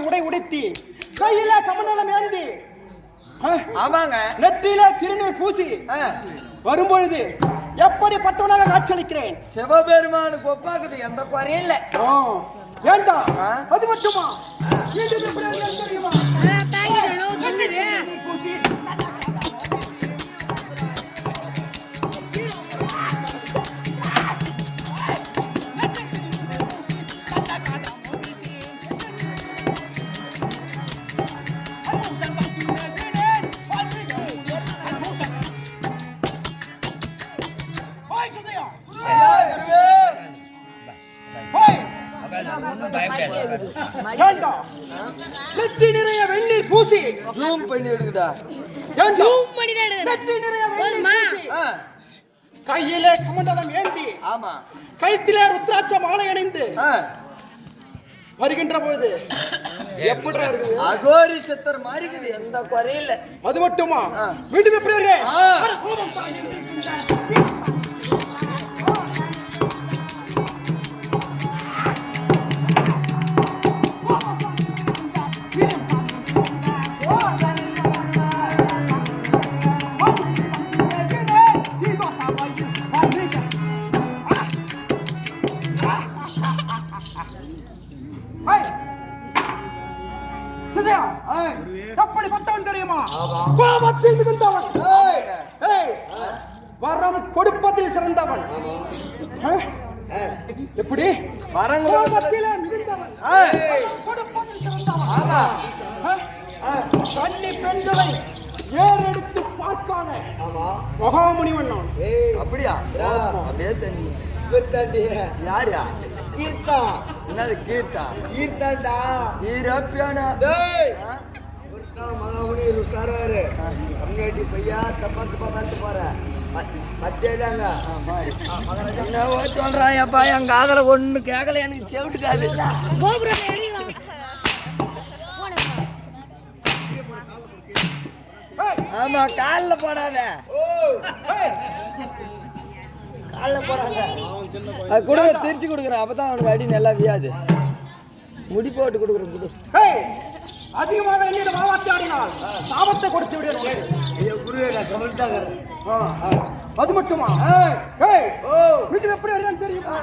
உடை உடைத்தி கையில கமண்டலம் ஏந்தி ஆமாங்க நெற்றியில திருநீர் பூசி வரும்பொழுது எப்படிப்பட்டவனாக காட்சியளிக்கிறேன். சிவபெருமானுக்கு ஒப்பாக்குது, எந்த குறையும் இல்லை. ஏண்டா அது மட்டுமா? நிறைய வெந்நீர் பூசி ஜூம் பண்ணி எடுக்குடா. கையிலே கமண்டலம் ஏந்தி ஆமா கைத்திலே ருத்ராட்ச மாலை அணிந்து வருகின்ற பொழுது எப்படி இருக்குது? அகோரி சித்தர் மாதிரி இருக்குது, எந்த குறையும் இல்லை. அது மட்டுமா? மீண்டும் எப்படி வருகிறேன்? எப்படிப்பட்டவன் தெரியுமா? கோபத்தில் மிகுந்தவன், வரம் கொடுப்பதில் சிறந்தவன். எப்படி? கோபத்தில் மிகுந்தவன், கொடுப்பதில் சிறந்தவன். கன்னி பெண்களை ஏறெடுத்து பார்க்காத மகாமுனிவன் நான். அப்படியா? அப்படியே தண்ணி யாரா? கீர்த்தா. என்னது கீர்த்தா? கீர்த்தாண்டா. ஈரப்பியானா மகாமுனி ருசாராரு அங்கேட்டி பையா தப்பாக்கு பேச போற மத்தியாங்க என்னவோ சொல்றான். அப்பா என் காதல ஒண்ணு கேட்கல, எனக்கு செவிட்டுக்காது. ஆமா காலில் போடாத, காலில் போடாத. அது கூட திருச்சி கொடுக்குறேன், அப்பதான் அவனுக்கு அடி நல்லா வியாது. முடி போட்டு கொடுக்குறேன் கொடு. அதிகமாக என்னிடம் வாவாச்சாடினால் சாபத்தை கொடுத்து விடுகிறேன். குருவே கவனிட்டாங்க. அது மட்டுமா? வீட்டுக்கு எப்படி வருதுன்னு தெரியுமா?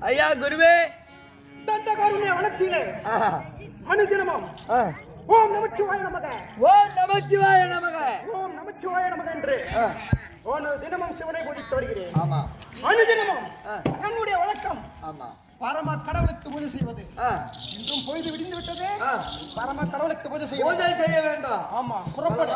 ஐயா குருவே, தண்டகாருண்ய வனத்திலே அனுதினமும் ஓம் நமச்சிவாய நமக, ஓம் நமச்சிவாய நமக, ஓம் நமச்சிவாய நமக என்று தினமும் சிவனை பூஜித்து வருகிறேன். ஆமா, அனுதினமும் என்னுடைய வழக்கம். ஆமா, பரம கடவுளுக்கு பூஜை செய்வது. இன்றும் பொழுது விடிந்து விட்டது. பரம கடவுளுக்கு பூஜை செய்ய வேண்டும். ஆமா, புறப்பட.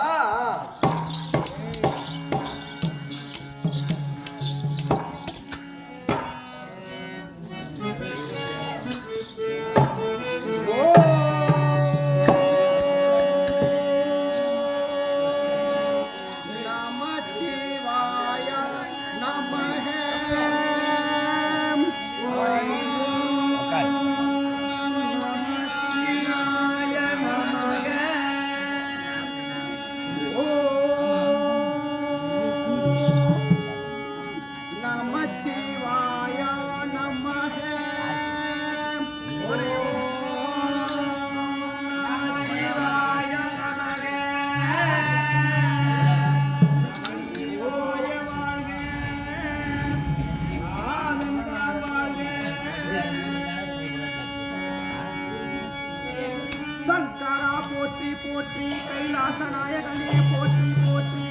சங்கரா போற்றி போற்றி, கைலாசநாயகனே போற்றி போற்றி,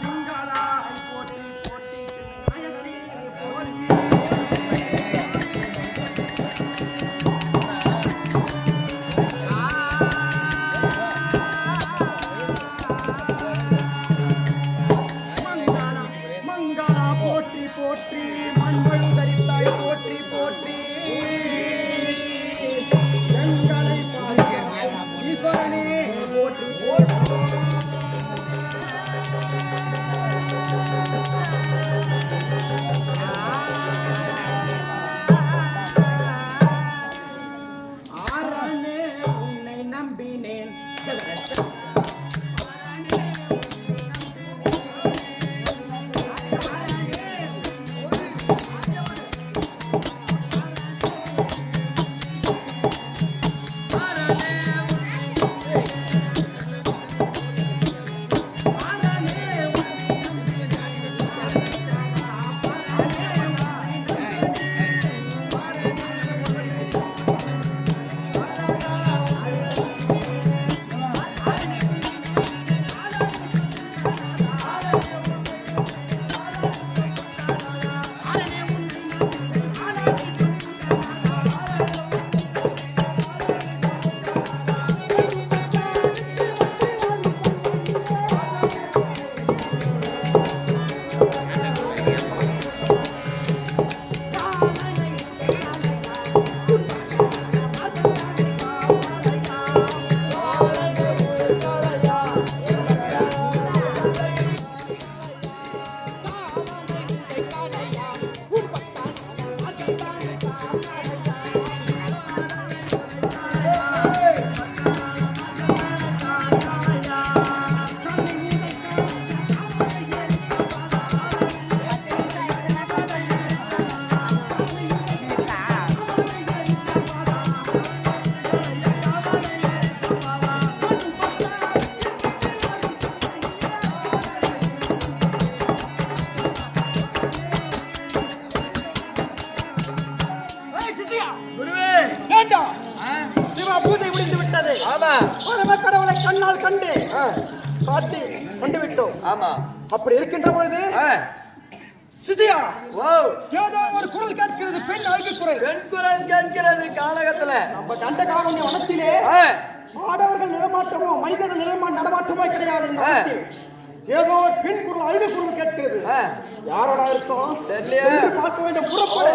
திங்களாய் போற்றி போற்றி, நாயகனே போற்றி. மங்களா மங்களா போற்றி போற்றி. மண்மொழி தரித்தாய் போற்றி போற்றி எங்களை பாதுகாக்கும் ஈஸ்வரனே போற்றி போற்றி ஆரணே உன்னை நம்பினேன் கடவுளை கண்ணால் கண்டு காட்சி கொண்டு விட்டோம். ஆமா, அப்படி இருக்கின்ற பொழுது சிஜியா ஏதோ ஒரு குரல் கேட்கிறது. பெண் அழகு குரல். பெண் குரல் கேட்கிறது. காலகத்துல நம்ம கண்ட காவணி வனத்திலே ஆடவர்கள் நடமாட்டமோ மனிதர்கள் நடமாட்டமோ கிடையாது. இந்த வனத்தில் ஏதோ ஒரு பெண் குரல் அழகு குரல் கேட்கிறது. யாரோட இருக்கும் சென்று பார்க்க வேண்டும். புறப்பட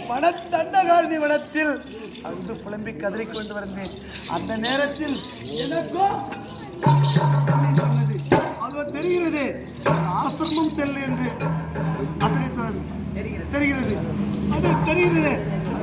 வனத்தண்டகாரணி வனத்தில் அங்கு புலம்பி கதறிக்கொண்டு வந்தேன். அந்த நேரத்தில் எனக்கோ அதோ தெரிகிறது ஆசிரமம் செல் என்று. தெரிகிறது அது தெரிகிறது